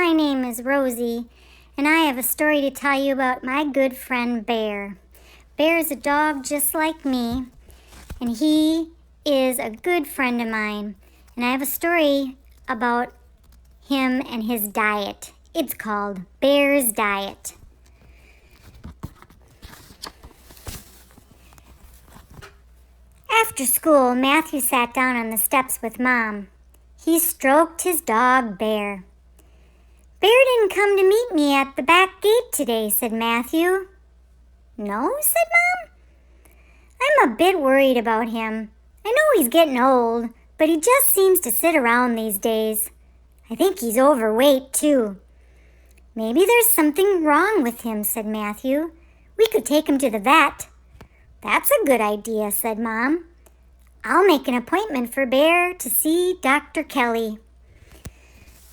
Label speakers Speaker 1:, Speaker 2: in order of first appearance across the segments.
Speaker 1: my name is Rosie, and I have a story to tell you about my good friend Bear. Bear is a dog just like me, and he is a good friend of mine. And I have a story about him and his diet. It's called Bear's Diet. After school, Matthew sat down on the steps with Mom. He stroked his dog, Bear. Bear didn't come to meet me at the back gate today, said Matthew. No, said Mom. I'm a bit worried about him. I know he's getting old, but he just seems to sit around these days. I think he's overweight, too. Maybe there's something wrong with him, said Matthew. We could take him to the vet. That's a good idea, said Mom. I'll make an appointment for Bear to see Dr. Kelly.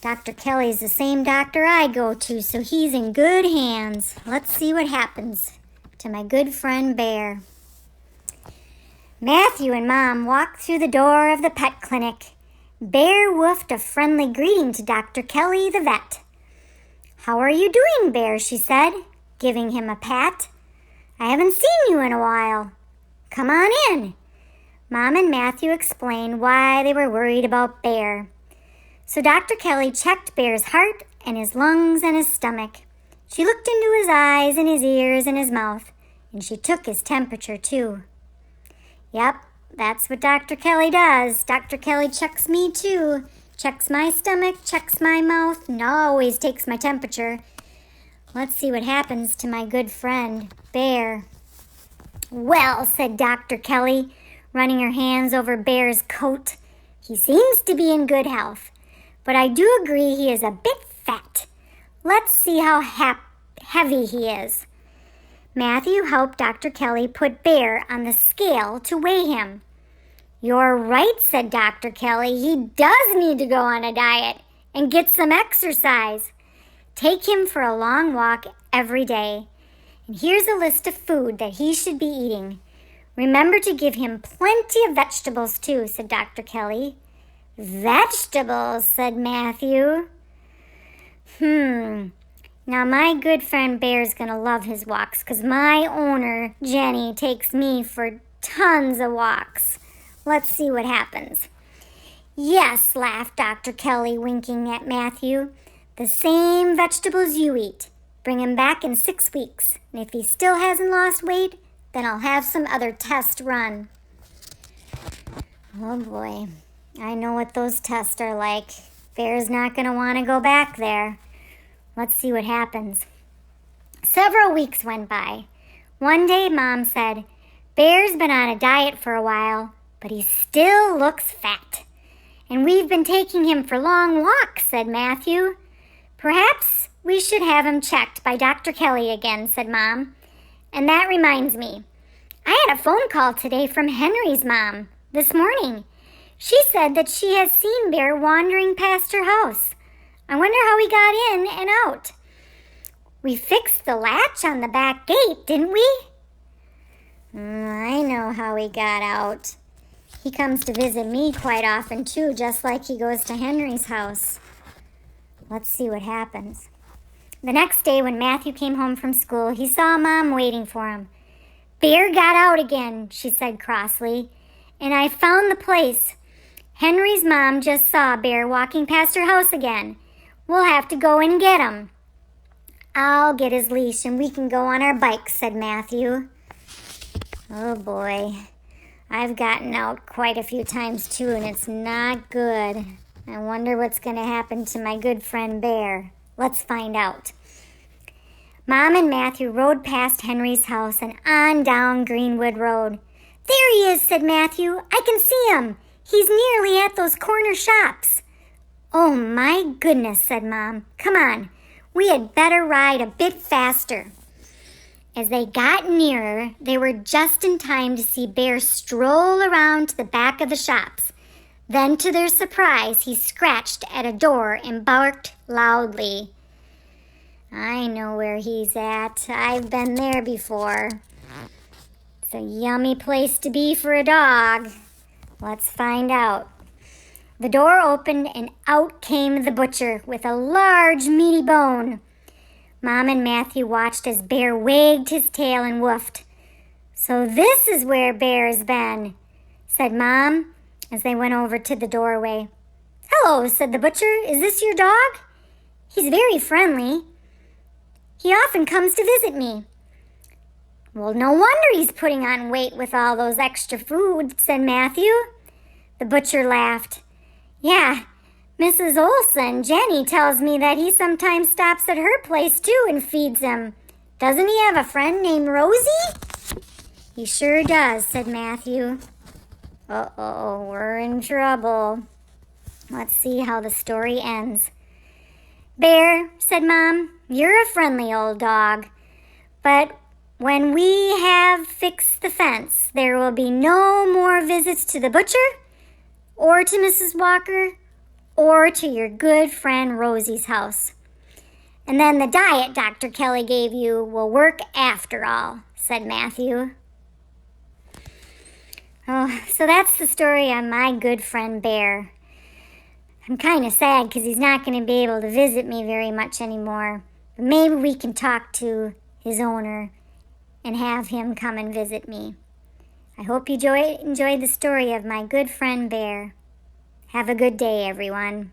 Speaker 1: Dr. Kelly's the same doctor I go to, so he's in good hands. Let's see what happens to my good friend Bear. Matthew and Mom walked through the door of the pet clinic. Bear woofed a friendly greeting to Dr. Kelly, the vet. How are you doing, Bear? She said, giving him a pat. I haven't seen you in a while. Come on in. Mom and Matthew explained why they were worried about Bear. So Dr. Kelly checked Bear's heart and his lungs and his stomach. She looked into his eyes and his ears and his mouth, and she took his temperature too. Yep, that's what Dr. Kelly does. Dr. Kelly checks me too. Checks my stomach, checks my mouth, and always takes my temperature. Let's see what happens to my good friend, Bear. Well, said Dr. Kelly, running her hands over Bear's coat, he seems to be in good health, but I do agree he is a bit fat. Let's see how heavy he is. Matthew helped Dr. Kelly put Bear on the scale to weigh him. You're right, said Dr. Kelly. He does need to go on a diet and get some exercise. Take him for a long walk every day. And here's a list of food that he should be eating. Remember to give him plenty of vegetables too, said Dr. Kelly. Vegetables, said Matthew. Now my good friend Bear's gonna love his walks because my owner, Jenny, takes me for tons of walks. Let's see what happens. Yes, laughed Dr. Kelly, winking at Matthew. The same vegetables you eat. Bring him back in 6 weeks. And if he still hasn't lost weight, then I'll have some other test run. Oh boy, I know what those tests are like. Bear's not going to want to go back there. Let's see what happens. Several weeks went by. One day, Mom said, Bear's been on a diet for a while, but he still looks fat. And we've been taking him for long walks, said Matthew. Perhaps we should have him checked by Dr. Kelly again, said Mom. And that reminds me, I had a phone call today from Henry's mom this morning. She said that she has seen Bear wandering past her house. I wonder how he got in and out. We fixed the latch on the back gate, didn't we? I know how he got out. He comes to visit me quite often too, just like he goes to Henry's house. Let's see what happens. The next day when Matthew came home from school, he saw Mom waiting for him. Bear got out again, she said crossly, and I found the place. Henry's mom just saw Bear walking past her house again. We'll have to go and get him. I'll get his leash and we can go on our bikes, said Matthew. Oh boy, I've gotten out quite a few times too, and it's not good. I wonder what's going to happen to my good friend Bear. Let's find out. Mom and Matthew rode past Henry's house and on down Greenwood Road. There he is, said Matthew. I can see him. He's nearly at those corner shops. Oh my goodness, said Mom. Come on, we had better ride a bit faster. As they got nearer, they were just in time to see Bear stroll around to the back of the shops. Then, to their surprise, he scratched at a door and barked loudly. I know where he's at. I've been there before. It's a yummy place to be for a dog. Let's find out. The door opened and out came the butcher with a large meaty bone. Mom and Matthew watched as Bear wagged his tail and woofed. "So this is where Bear's been," said Mom as they went over to the doorway. "Hello," said the butcher. "Is this your dog? He's very friendly. He often comes to visit me." "Well, no wonder he's putting on weight with all those extra food," said Matthew. The butcher laughed. "Yeah, Mrs. Olson, Jenny, tells me that he sometimes stops at her place too and feeds him. Doesn't he have a friend named Rosie?" "He sure does," said Matthew. Uh-oh, we're in trouble. Let's see how the story ends. "Bear," said Mom, "you're a friendly old dog. But when we have fixed the fence, there will be no more visits to the butcher, or to Mrs. Walker, or to your good friend Rosie's house. And then the diet Dr. Kelly gave you will work after all," said Matthew. Oh, so that's the story on my good friend Bear. I'm kind of sad because he's not going to be able to visit me very much anymore. But maybe we can talk to his owner and have him come and visit me. I hope you enjoyed the story of my good friend Bear. Have a good day, everyone.